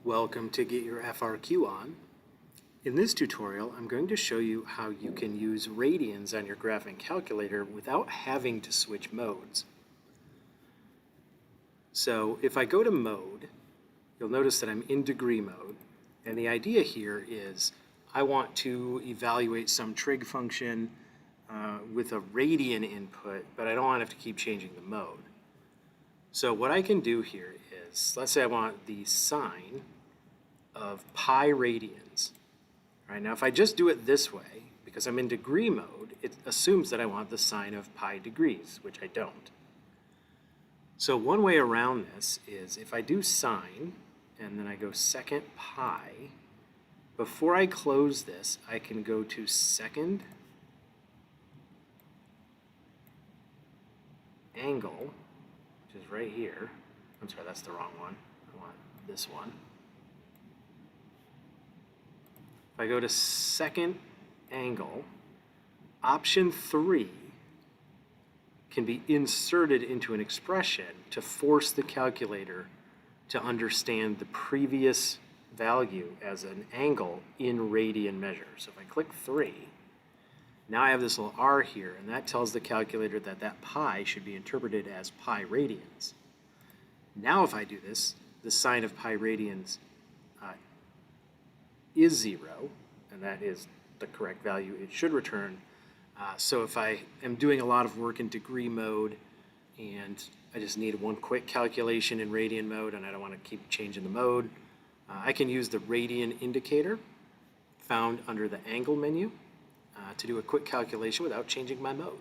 Welcome to Get Your FRQ On. In this tutorial, I'm going to show you how you can use radians on your graphing calculator without having to switch modes. So if I go to mode, you'll notice that I'm in degree mode, and the idea here is I want to evaluate some trig function with a radian input, but I don't want to have to keep changing the mode. So what I can do here is, let's say I want the sine of pi radians. All right, now if I just do it this way, because I'm in degree mode, it assumes that I want the sine of pi degrees, which I don't. So one way around this is if I do sine, and then I go second pi, before I close this, I can go to second angle, which is right here. I'm sorry, that's the wrong one. I want this one. If I go to second angle, option 3 can be inserted into an expression to force the calculator to understand the previous value as an angle in radian measure. So if I click 3, now I have this little r here, and that tells the calculator that that pi should be interpreted as pi radians. Now if I do this, the sine of pi radians is 0, and that is the correct value it should return. So if I am doing a lot of work in degree mode and I just need one quick calculation in radian mode and I don't want to keep changing the mode, I can use the radian indicator found under the angle menu to do a quick calculation without changing my mode.